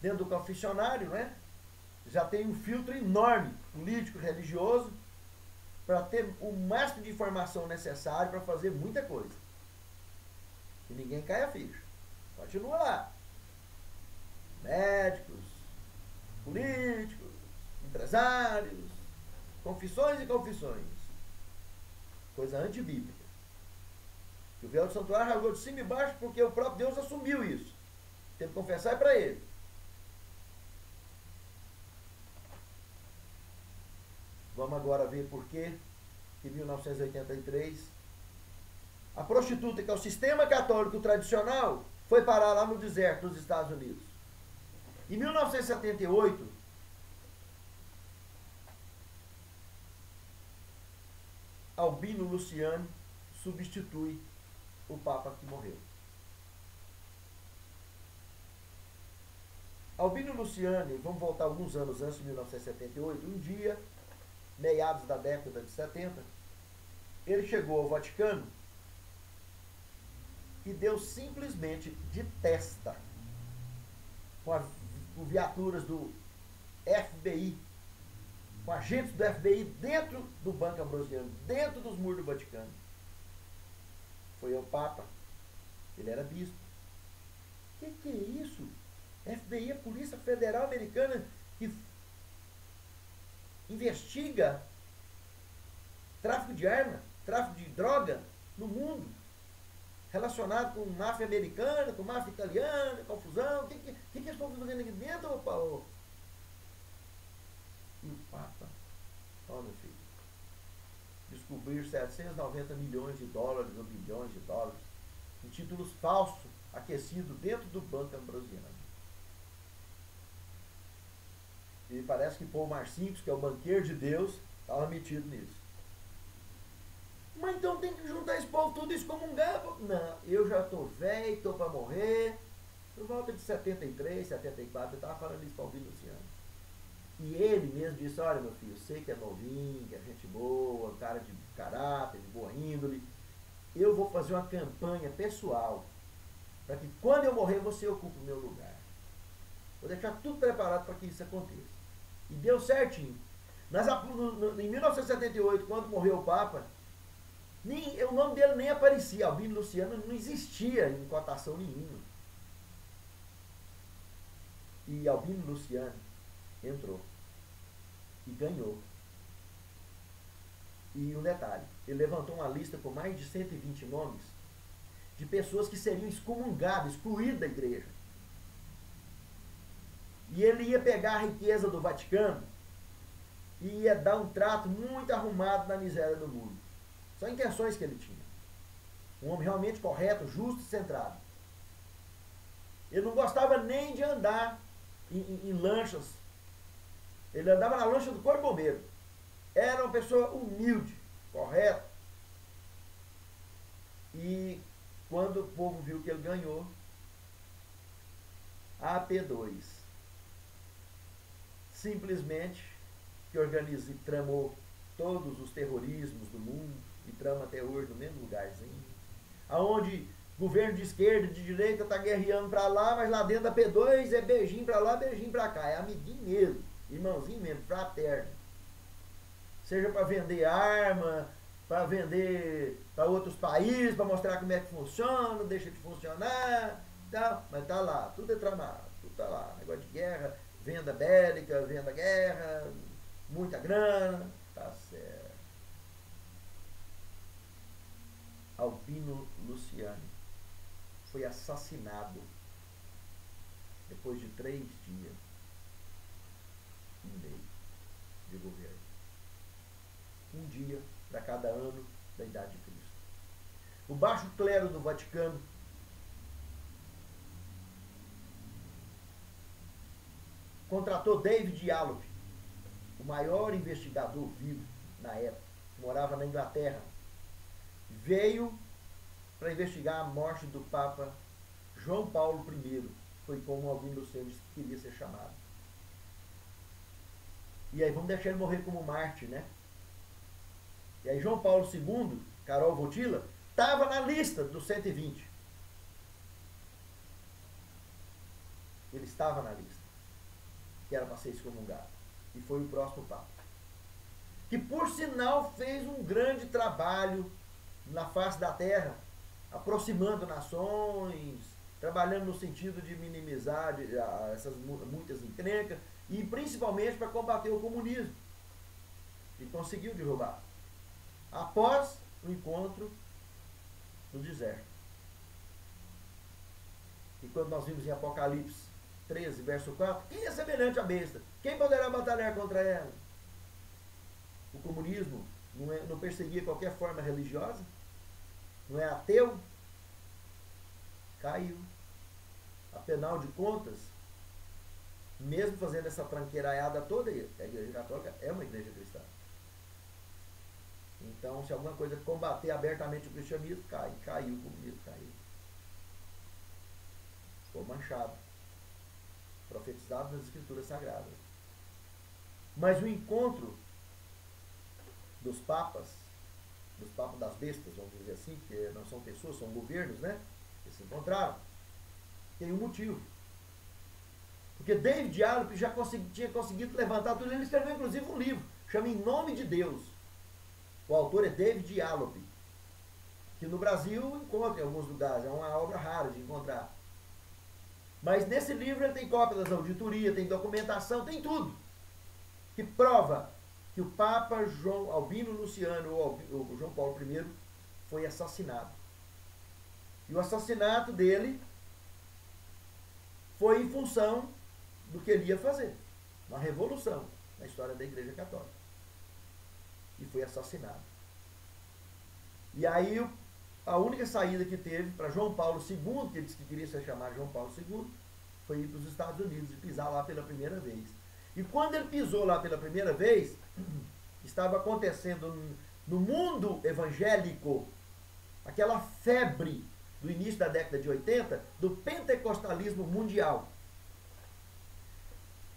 Dentro do confessionário, né, já tem um filtro enorme, político, religioso, para ter o máximo de informação necessário para fazer muita coisa. E ninguém cai a ficha. Continua lá. Médicos, políticos, empresários, confissões e confissões. Coisa antibíblica. O véu do santuário rasgou de cima e baixo porque o próprio Deus assumiu isso. Tem que confessar para ele. Vamos agora ver por que em 1983 a prostituta, que é o sistema católico tradicional, foi parar lá no deserto dos Estados Unidos. Em 1978, Albino Luciani substitui o Papa que morreu. Albino Luciani, vamos voltar alguns anos antes de 1978, um dia, meados da década de 70, ele chegou ao Vaticano e deu simplesmente de testa com viaturas do FBI, com agentes do FBI dentro do Banco Ambrosiano, dentro dos muros do Vaticano. Foi o Papa. Ele era bispo. Que é isso? FBI, a Polícia Federal Americana, que investiga tráfico de arma, tráfico de droga no mundo, relacionado com máfia americana, com máfia italiana, confusão. O que eles estão fazendo aqui dentro, Paulo? E o Papa, ó, meu filho, descobrir 790 milhões de dólares ou bilhões de dólares em títulos falsos aquecidos dentro do Banco Ambrosiano. E parece que Paul Marcinkus, que é o banqueiro de Deus, estava metido nisso. Mas então tem que juntar esse povo tudo e excomungar? Não, eu já estou velho, estou para morrer. Por volta de 73, 74, eu estava falando isso para o Albino Luciano. E ele mesmo disse, olha meu filho, eu sei que é novinho, que é gente boa, um cara de caráter, de boa índole. Eu vou fazer uma campanha pessoal para que quando eu morrer você ocupe o meu lugar. Vou deixar tudo preparado para que isso aconteça. E deu certinho. Em 1978, quando morreu o Papa, o nome dele nem aparecia. Albino Luciano não existia em cotação nenhuma. E Albino Luciano entrou. E ganhou. E um detalhe, ele levantou uma lista com mais de 120 nomes de pessoas que seriam excomungadas, excluídas da igreja. E ele ia pegar a riqueza do Vaticano e ia dar um trato muito arrumado na miséria do mundo. São intenções que ele tinha. Um homem realmente correto, justo e centrado. Ele não gostava nem de andar em lanchas. Ele andava na lancha do Corpo Bombeiro. Era uma pessoa humilde, correta. E quando o povo viu que ele ganhou, a AP2 simplesmente que organiza e tramou todos os terrorismos do mundo, e trama até hoje no mesmo lugarzinho, aonde governo de esquerda, de direita está guerreando para lá, mas lá dentro da P2 é beijinho para lá, beijinho para cá, é amiguinho mesmo, irmãozinho mesmo, fraterno. Seja para vender arma, para vender para outros países, para mostrar como é que funciona, deixa de funcionar, tal, mas tá lá, tudo é tramado, tudo tá lá, negócio de guerra, venda bélica, venda guerra, muita grana, tá certo. Albino Luciano foi assassinado depois de 3 dias e meio de governo. Um dia para cada ano da idade de Cristo. O baixo clero do Vaticano contratou David Yallop, o maior investigador vivo na época, morava na Inglaterra. Veio para investigar a morte do Papa João Paulo I, foi como Albino Luciano disse que queria ser chamado. E aí vamos deixar ele morrer como mártir, né? E aí João Paulo II, Karol Wojtyła, estava na lista dos 120. Ele estava na lista, que era para ser excomungado. E foi o próximo Papa. Que por sinal fez um grande trabalho na face da terra, aproximando nações, trabalhando no sentido de minimizar essas muitas encrencas, e principalmente para combater o comunismo. E conseguiu derrubar. Após o encontro no deserto. E quando nós vimos em Apocalipse 13, verso 4, quem é semelhante à besta? Quem poderá batalhar contra ela? O comunismo não perseguia qualquer forma religiosa? Não é ateu? Caiu. Afinal de contas, mesmo fazendo essa tranqueiraiada toda, a Igreja Católica é uma igreja cristã. Então, se alguma coisa combater abertamente o cristianismo, caiu o comunismo, caiu. Ficou manchado. Profetizado nas Escrituras Sagradas. Mas o encontro dos papas das bestas, vamos dizer assim, porque não são pessoas, são governos, né? Eles se encontraram. Tem um motivo. Porque David Yallop já tinha conseguido levantar tudo. Ele escreveu inclusive um livro, chama Em Nome de Deus. O autor é David Yallop, que no Brasil encontra em alguns lugares, é uma obra rara de encontrar. Mas nesse livro ele tem cópia das auditorias, tem documentação, tem tudo, que prova que o Papa Albino Luciano, ou João Paulo I, foi assassinado. E o assassinato dele foi em função do que ele ia fazer, uma revolução na história da Igreja Católica. E foi assassinado. E aí a única saída que teve para João Paulo II, que ele disse que queria ser chamado João Paulo II, foi ir para os Estados Unidos e pisar lá pela primeira vez. E quando ele pisou lá pela primeira vez, estava acontecendo no mundo evangélico aquela febre do início da década de 80 do pentecostalismo mundial.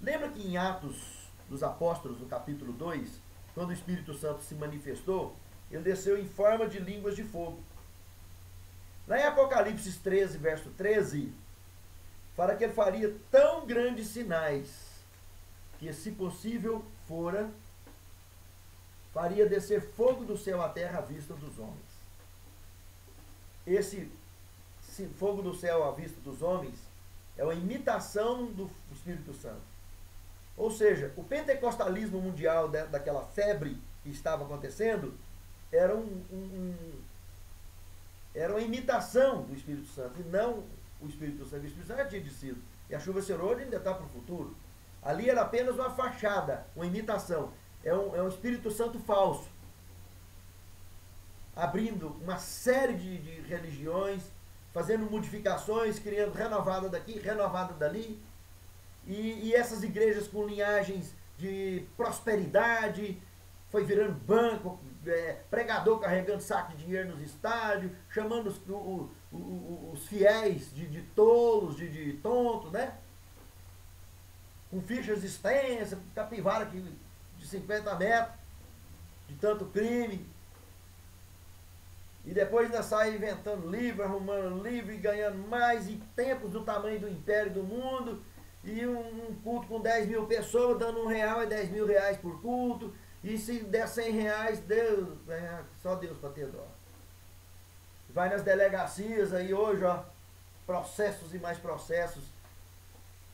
Lembra que em Atos dos Apóstolos, no capítulo 2, quando o Espírito Santo se manifestou, ele desceu em forma de línguas de fogo. Lá em Apocalipse 13, verso 13, fala que ele faria tão grandes sinais que, se possível fora, faria descer fogo do céu à terra à vista dos homens. Esse fogo do céu à vista dos homens é uma imitação do Espírito Santo. Ou seja, o pentecostalismo mundial daquela febre que estava acontecendo era era uma imitação do Espírito Santo e não o Espírito Santo. O Espírito Santo já tinha descido. E a chuva serôdia ainda está para o futuro. Ali era apenas uma fachada, uma imitação. É um Espírito Santo falso, abrindo uma série de religiões, fazendo modificações, criando renovada daqui, renovada dali. E essas igrejas com linhagens de prosperidade, foi virando banco, pregador carregando saco de dinheiro nos estádios, chamando os fiéis de tolos, de tontos, né? Com fichas extensas, capivara de 50 metros, de tanto crime. E depois ainda sai inventando livro, arrumando livro e ganhando mais, e tempos do tamanho do império do mundo. E um culto com 10 mil pessoas, dando R$1 é 10 mil reais por culto. E se der 100 reais, Deus, só Deus para ter dó. Vai nas delegacias aí hoje, ó, processos e mais processos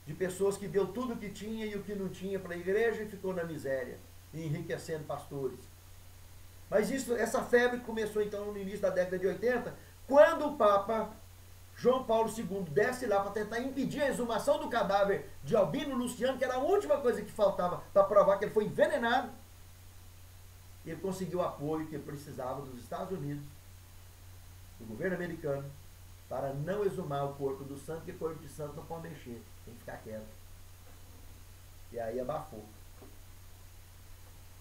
de pessoas que deu tudo o que tinha e o que não tinha para a igreja e ficou na miséria, enriquecendo pastores. Mas essa febre começou então no início da década de 80, quando o Papa João Paulo II desce lá para tentar impedir a exumação do cadáver de Albino Luciano, que era a última coisa que faltava para provar que ele foi envenenado. Ele conseguiu o apoio que ele precisava dos Estados Unidos, do governo americano, para não exumar o corpo do santo, porque o corpo de santo não pode mexer, tem que ficar quieto. E aí abafou.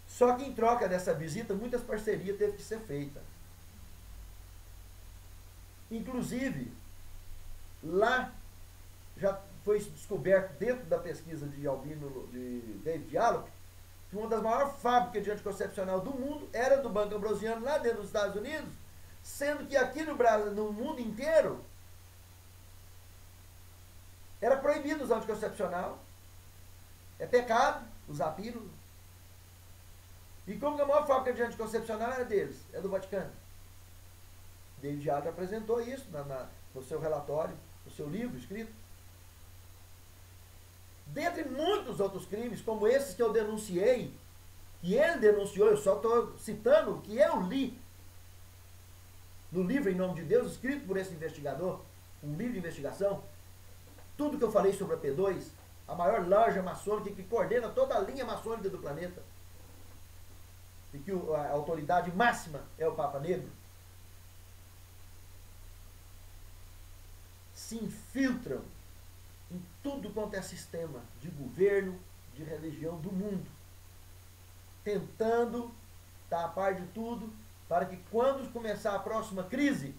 Só que em troca dessa visita, muitas parcerias teve que ser feitas. Inclusive, lá já foi descoberto, dentro da pesquisa de Albino, de David Allop, que uma das maiores fábricas de anticoncepcional do mundo era do Banco Ambrosiano, lá dentro dos Estados Unidos, sendo que aqui no Brasil, no mundo inteiro, era proibido usar anticoncepcional. É pecado usar pílula. E como que a maior fábrica de anticoncepcional era deles? É do Vaticano. David Allop apresentou isso no seu relatório, no seu livro escrito. Dentre muitos outros crimes, como esses que eu denunciei, que ele denunciou, eu só estou citando o que eu li no livro Em Nome de Deus, escrito por esse investigador, um livro de investigação. Tudo que eu falei sobre a P2, a maior loja maçônica que coordena toda a linha maçônica do planeta, e que a autoridade máxima é o Papa Negro, se infiltram em tudo quanto é sistema de governo, de religião do mundo, tentando estar a par de tudo, para que quando começar a próxima crise,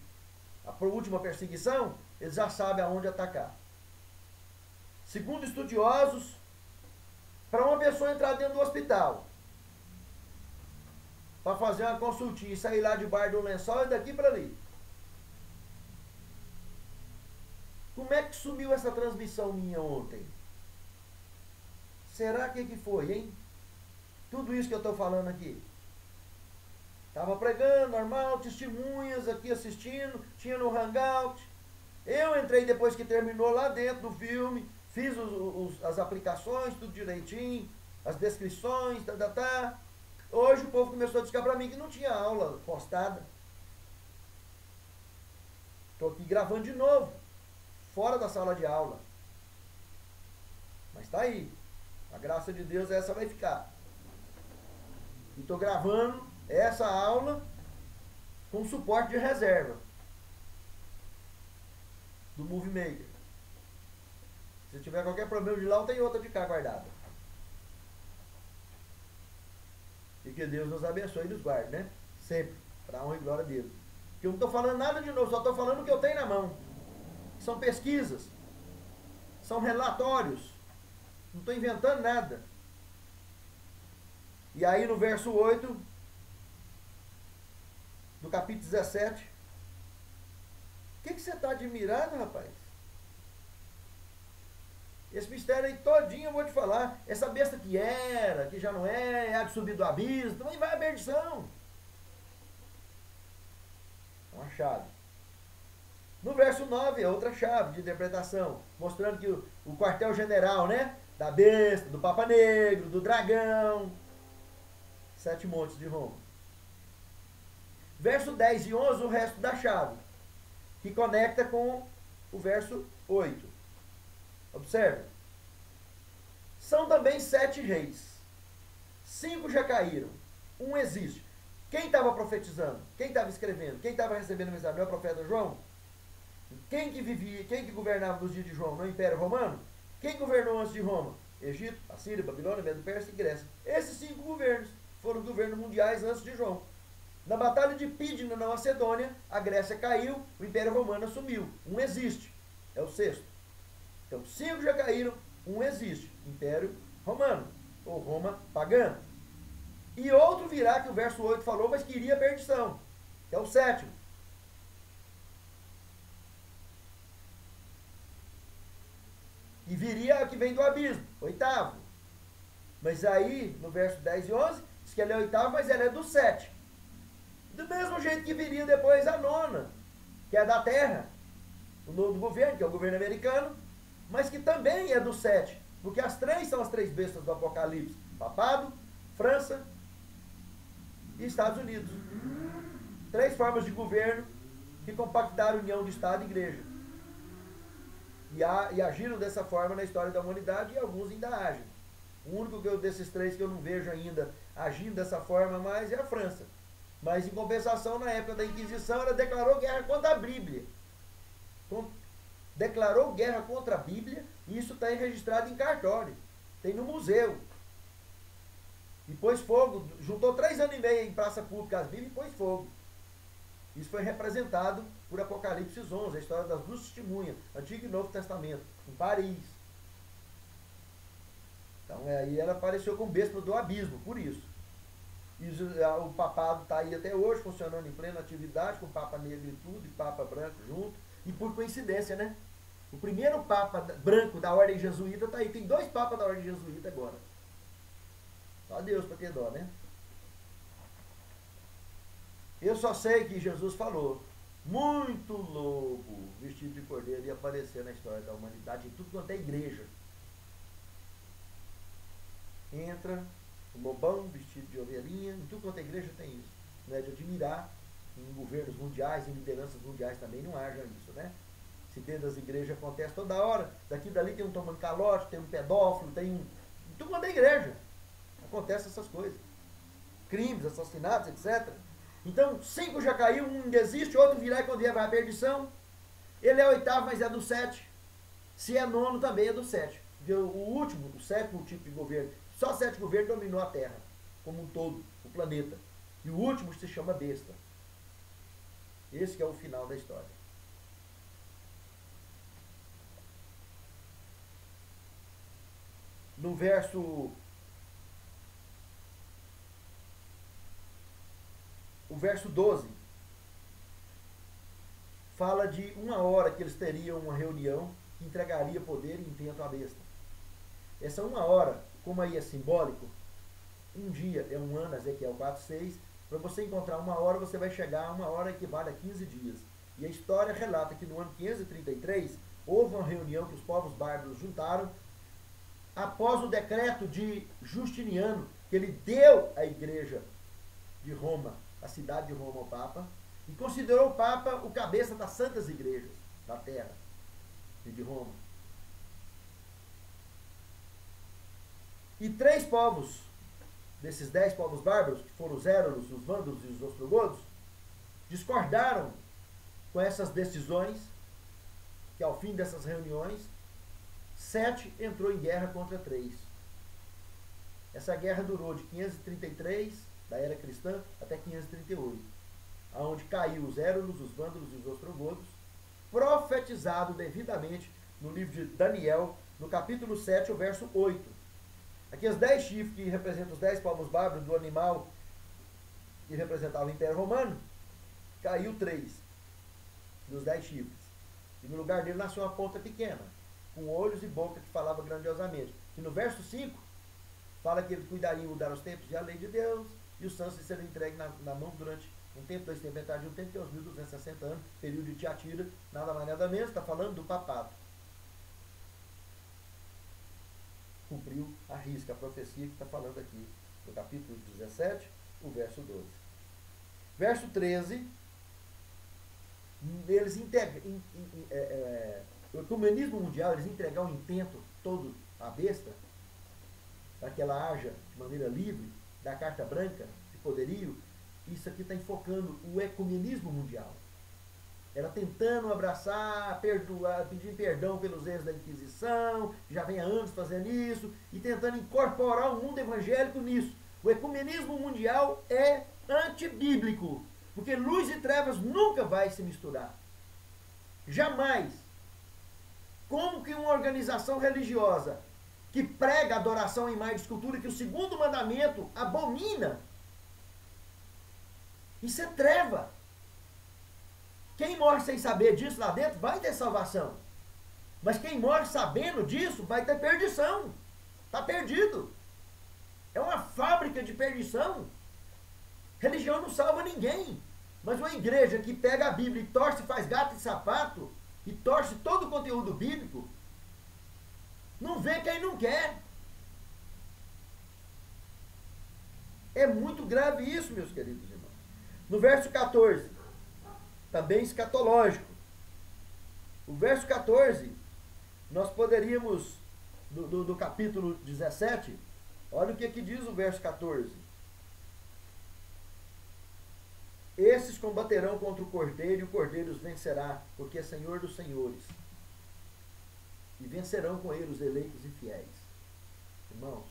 a última perseguição, eles já sabem aonde atacar. Segundo estudiosos, para uma pessoa entrar dentro do hospital, para fazer uma consultinha e sair lá debaixo de um lençol, é daqui para ali. Como é que sumiu essa transmissão minha ontem? Será que foi, hein? Tudo isso que eu estou falando aqui. Estava pregando, normal, testemunhas aqui assistindo, tinha no Hangout. Eu entrei depois que terminou lá dentro do filme, fiz as aplicações, tudo direitinho, as descrições, Hoje o povo começou a dizer para mim que não tinha aula postada. Estou aqui gravando de novo, fora da sala de aula. Mas está aí. A graça de Deus, essa vai ficar. E estou gravando essa aula com suporte de reserva do Movie Maker. Se tiver qualquer problema de lá, eu tenho outra de cá guardada. E que Deus nos abençoe e nos guarde, né? Sempre, para a honra e glória dele. Porque eu não estou falando nada de novo, só estou falando o que eu tenho na mão. São pesquisas, são relatórios, não estou inventando nada. E aí no verso 8 do capítulo 17, o que você está admirado, rapaz? Esse mistério aí todinho eu vou te falar. Essa besta que era, que já não é a de subir do abismo, também vai a perdição. Uma chave. No verso 9 é outra chave de interpretação, mostrando que o quartel-general, né, da besta, do Papa Negro, do dragão, 7 montes de Roma. Verso 10 e 11, o resto da chave, que conecta com o verso 8. Observe. São também 7 reis. 5 já caíram. 1 existe. Quem estava profetizando? Quem estava escrevendo? Quem estava recebendo mensagem? Não é o profeta João? Quem que vivia, quem que governava nos dias de João? No Império Romano? Quem governou antes de Roma? Egito, Assíria, Babilônia, Medo Persa e Grécia. Esses 5 governos foram governos mundiais antes de João. Na batalha de Pídina, na Macedônia, a Grécia caiu, o Império Romano assumiu. 1 existe. É o 6º. Então, 5 já caíram, 1 existe. Império Romano, ou Roma pagã. E outro virá, que o verso 8 falou, mas que iria a perdição. Que é o 7º. E viria a que vem do abismo, 8º. Mas aí, no verso 10 e 11, diz que ele é 8º, mas ele é do 7. Do mesmo jeito que viria depois a 9ª, que é da terra, o novo governo, que é o governo americano, mas que também é do 7, porque as 3 são as 3 bestas do Apocalipse: Papado, França e Estados Unidos. 3 formas de governo que compactaram a união de Estado e Igreja. E agiram dessa forma na história da humanidade, e alguns ainda agem. O único desses 3 que eu não vejo ainda agindo dessa forma mais é a França. Mas, em compensação, na época da Inquisição, ela declarou guerra contra a Bíblia. Declarou guerra contra a Bíblia, e isso está registrado em cartório. Tem no museu. E pôs fogo, juntou 3 anos e meio em praça pública as Bíblias e pôs fogo. Isso foi representado por Apocalipse 11, a história das 2 testemunhas, Antigo e Novo Testamento, em Paris. Então, aí ela apareceu como besta do abismo, por isso. E o papado está aí até hoje, funcionando em plena atividade, com o Papa Negro e tudo, e Papa Branco junto. E por coincidência, né? O primeiro Papa branco da Ordem Jesuíta está aí. Tem 2 Papas da Ordem Jesuíta agora. Só Deus para ter dó, né? Eu só sei que Jesus falou: muito lobo vestido de cordeiro ia aparecer na história da humanidade, em tudo quanto é igreja. Entra o lobão vestido de ovelhinha, em tudo quanto é igreja tem isso. Não é de admirar, em governos mundiais, em lideranças mundiais também não haja isso, né? Se dentro das igrejas acontece toda hora, daqui e dali tem um tomando calote, tem um pedófilo, tem um... Em tudo quanto é igreja acontecem essas coisas. Crimes, assassinatos, etc. Então, 5 já caiu, 1 ainda existe, outro virá e quando vier vai a perdição. Ele é 8º, mas é do 7. Se é 9º, também é do 7. O último, o 7º tipo de governo, só 7 governos dominou a Terra, como um todo, o planeta. E o último se chama besta. Esse que é o final da história. No verso... O verso 12 fala de 1 hora que eles teriam uma reunião que entregaria poder e intento à besta. Essa 1 hora, como aí é simbólico, um dia é 1 ano, Ezequiel 4:6. Para você encontrar 1 hora, você vai chegar a 1 hora equivale a 15 dias. E a história relata que no ano 533 houve uma reunião que os povos bárbaros juntaram após o decreto de Justiniano, que ele deu à igreja de Roma, a cidade de Roma, ao Papa, e considerou o Papa o cabeça das santas igrejas da terra e de Roma. E 3 povos, desses 10 povos bárbaros, que foram os Érolos, os Vândalos e os Ostrogodos, discordaram com essas decisões, que ao fim dessas reuniões, 7 entrou em guerra contra 3. Essa guerra durou de 533 da era cristã até 538, aonde caiu os Érulos, os Vândalos e os Ostrogodos, profetizado devidamente no livro de Daniel, no capítulo 7, o verso 8. Aqui os 10 chifres que representam os 10 povos bárbaros do animal que representava o Império Romano, caiu 3 dos 10 chifres. E no lugar dele nasceu uma ponta pequena, com olhos e boca que falava grandiosamente. E no verso 5, fala que ele cuidaria em mudar os tempos e a lei de Deus, e os santos serão entregues na mão durante um tempo, 2 tempos, metade de um tempo, que é os 1260 anos, período de Tiatira, nada mais nada menos, está falando do papado. Cumpriu a risca, a profecia que está falando aqui, no capítulo 17, o verso 12. Verso 13, eles o ecumenismo mundial, eles entregaram o intento todo à besta, para que ela haja de maneira livre, da carta branca de poderio. Isso aqui está enfocando o ecumenismo mundial. Ela tentando abraçar, perdoar, pedir perdão pelos erros da Inquisição, já vem há anos fazendo isso, e tentando incorporar o mundo evangélico nisso. O ecumenismo mundial é antibíblico, porque luz e trevas nunca vai se misturar. Jamais. Como que uma organização religiosa que prega adoração em imagem de escultura, que o segundo mandamento abomina, isso é treva. Quem morre sem saber disso lá dentro vai ter salvação. Mas quem morre sabendo disso vai ter perdição. Está perdido. É uma fábrica de perdição. Religião não salva ninguém. Mas uma igreja que pega a Bíblia e torce, faz gato e sapato, e torce todo o conteúdo bíblico, não vê quem não quer. É muito grave isso, meus queridos irmãos. No verso 14, também escatológico. O verso 14, nós poderíamos, do capítulo 17, olha o que aqui diz o verso 14. Esses combaterão contra o Cordeiro, e o Cordeiro os vencerá, porque é Senhor dos senhores. E vencerão com ele os eleitos e fiéis. Irmãos,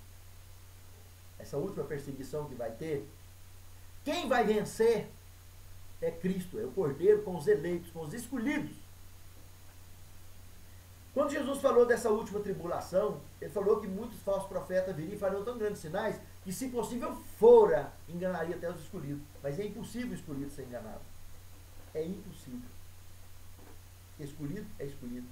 essa última perseguição que vai ter, quem vai vencer é Cristo, é o Cordeiro com os eleitos, com os escolhidos. Quando Jesus falou dessa última tribulação, ele falou que muitos falsos profetas viriam e fariam tão grandes sinais que, se possível fora, enganaria até os escolhidos. Mas é impossível o escolhido ser enganado. É impossível. Escolhido é escolhido.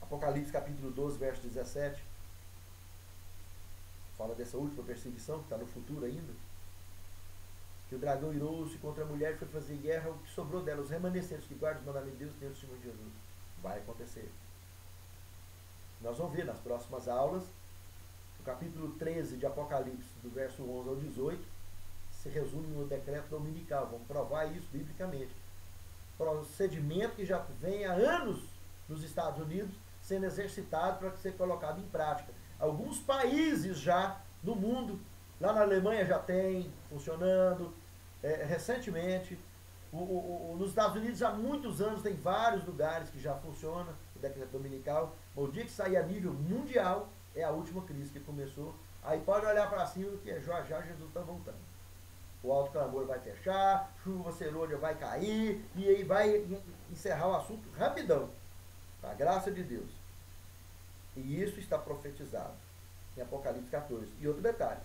Apocalipse capítulo 12, verso 17. Fala dessa última perseguição que está no futuro ainda. Que o dragão irou-se contra a mulher e foi fazer guerra, o que sobrou dela, os remanescentes que guardam os mandamentos de Deus, tem o testemunho de Jesus. Vai acontecer. Nós vamos ver nas próximas aulas, no capítulo 13 de Apocalipse, do verso 11 ao 18, se resume no decreto dominical. Vamos provar isso biblicamente. Procedimento que já vem há anos nos Estados Unidos, sendo exercitado para ser colocado em prática. Alguns países já no mundo, lá na Alemanha já tem funcionando, recentemente. Nos Estados Unidos há muitos anos tem vários lugares que já funciona o decreto dominical. O dia que sair a nível mundial é a última crise que começou. Aí pode olhar para cima que já Jesus está voltando. O alto clamor vai fechar, chuva serôdia vai cair, e aí vai encerrar o assunto rapidão. A graça de Deus. E isso está profetizado em Apocalipse 14. E outro detalhe.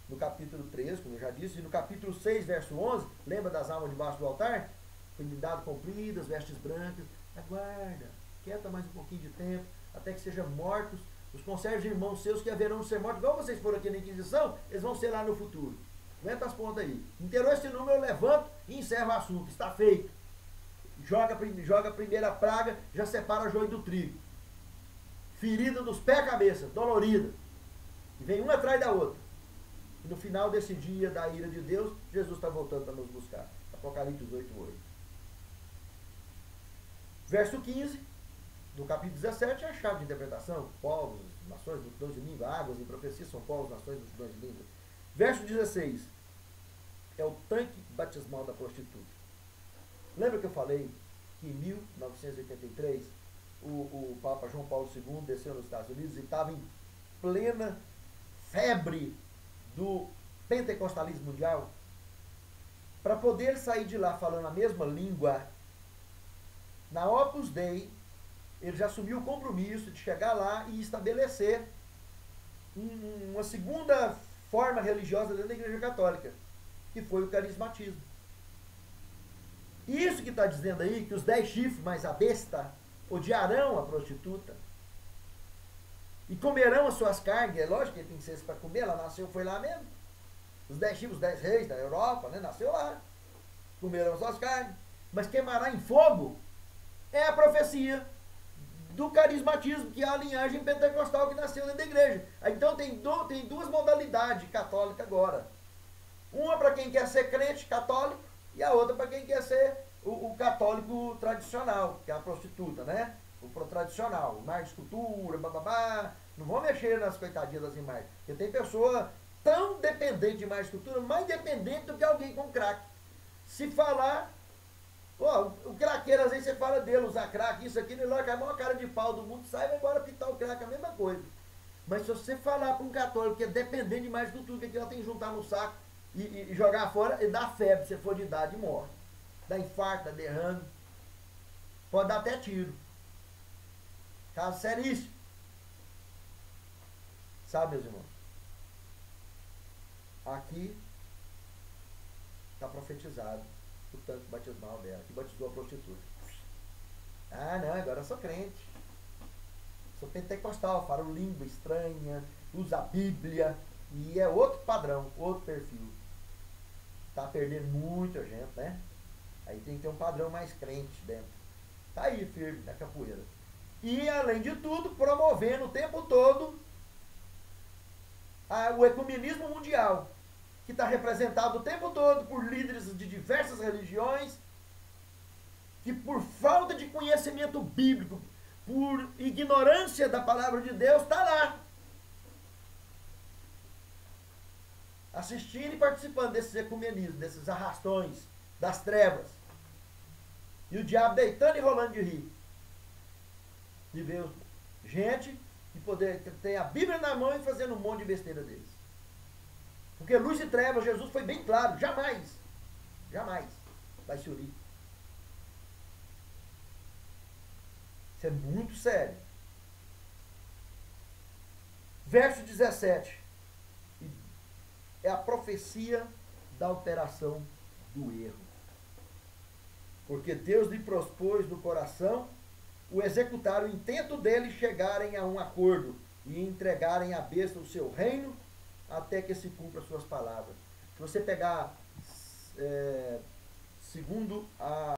No capítulo 13, como eu já disse, e no capítulo 6, verso 11, lembra das almas debaixo do altar? Foi lhe dado compridas, vestes brancas. Aguarda, quieta mais um pouquinho de tempo, até que sejam mortos os conservos de irmãos seus que haverão de ser mortos. Igual vocês foram aqui na Inquisição, eles vão ser lá no futuro. Aguenta as pontas aí. Inteirou esse número, eu levanto e encerro o assunto. Está feito. Joga a primeira praga, já separa o joio do trigo. Ferida dos pés à cabeça, dolorida. E vem uma atrás da outra. E no final desse dia da ira de Deus, Jesus está voltando para nos buscar. Apocalipse 18:8. Verso 15, do capítulo 17, é a chave de interpretação. Povos, nações, multidões de língua, águas e profecias são povos, nações, multidões de língua. Verso 16, é o tanque batismal da prostituta. Lembra que eu falei que em 1983 o Papa João Paulo II desceu nos Estados Unidos e estava em plena febre do pentecostalismo mundial, para poder sair de lá falando a mesma língua, na Opus Dei, ele já assumiu o compromisso de chegar lá e estabelecer uma segunda forma religiosa dentro da Igreja Católica, que foi o carismatismo. Isso que está dizendo aí, que os 10 chifres mais a besta odiarão a prostituta e comerão as suas carnes. É lógico que ele tem que ser para comer, ela nasceu, foi lá mesmo. Os 10 chifres, os 10 reis da Europa, né, nasceu lá. Comerão suas carnes. Mas queimará em fogo é a profecia do carismatismo, que é a linhagem pentecostal que nasceu dentro da igreja. Então tem duas modalidades católicas agora. Uma para quem quer ser crente católico e a outra para quem quer ser o católico tradicional, que é a prostituta, né? O tradicional, mais escultura, bababá. Não vão mexer nas coitadinhas das imagens. Porque tem pessoa tão dependente de mais escultura, mais dependente do que alguém com crack. Se falar, o craqueiro, às vezes você fala dele, usar crack, isso aqui, ele larga a maior cara de pau do mundo, sai e vai embora pintar o crack, a mesma coisa. Mas se você falar para um católico que é dependente de mais escultura, que aquilo tem que juntar no saco e jogar fora, ele dá febre, se for de idade, e morre. Dá infarto, dá derrame. Pode dar até tiro. Caso seríssimo. Sabe, meus irmãos? Aqui está profetizado o tanque batismal dela, que batizou a prostituta. Ah, não, agora eu sou crente. Sou pentecostal, falo língua estranha, uso a Bíblia, e é outro padrão, outro perfil. Tá perdendo muita gente, né? Aí tem que ter um padrão mais crente dentro. Tá aí, firme, na capoeira. E, além de tudo, promovendo o tempo todo o ecumenismo mundial, que está representado o tempo todo por líderes de diversas religiões, que por falta de conhecimento bíblico, por ignorância da palavra de Deus, está lá, assistindo e participando desses ecumenismos, desses arrastões das trevas. E o diabo deitando e rolando de rir. De ver gente que tem a Bíblia na mão e fazendo um monte de besteira deles. Porque luz e trevas, Jesus foi bem claro, jamais vai se unir. Isso é muito sério. Verso 17. É a profecia da alteração do erro. Porque Deus lhe propôs no coração o executar o intento deles chegarem a um acordo e entregarem à besta o seu reino até que se cumpra suas palavras. Se você pegar, segundo a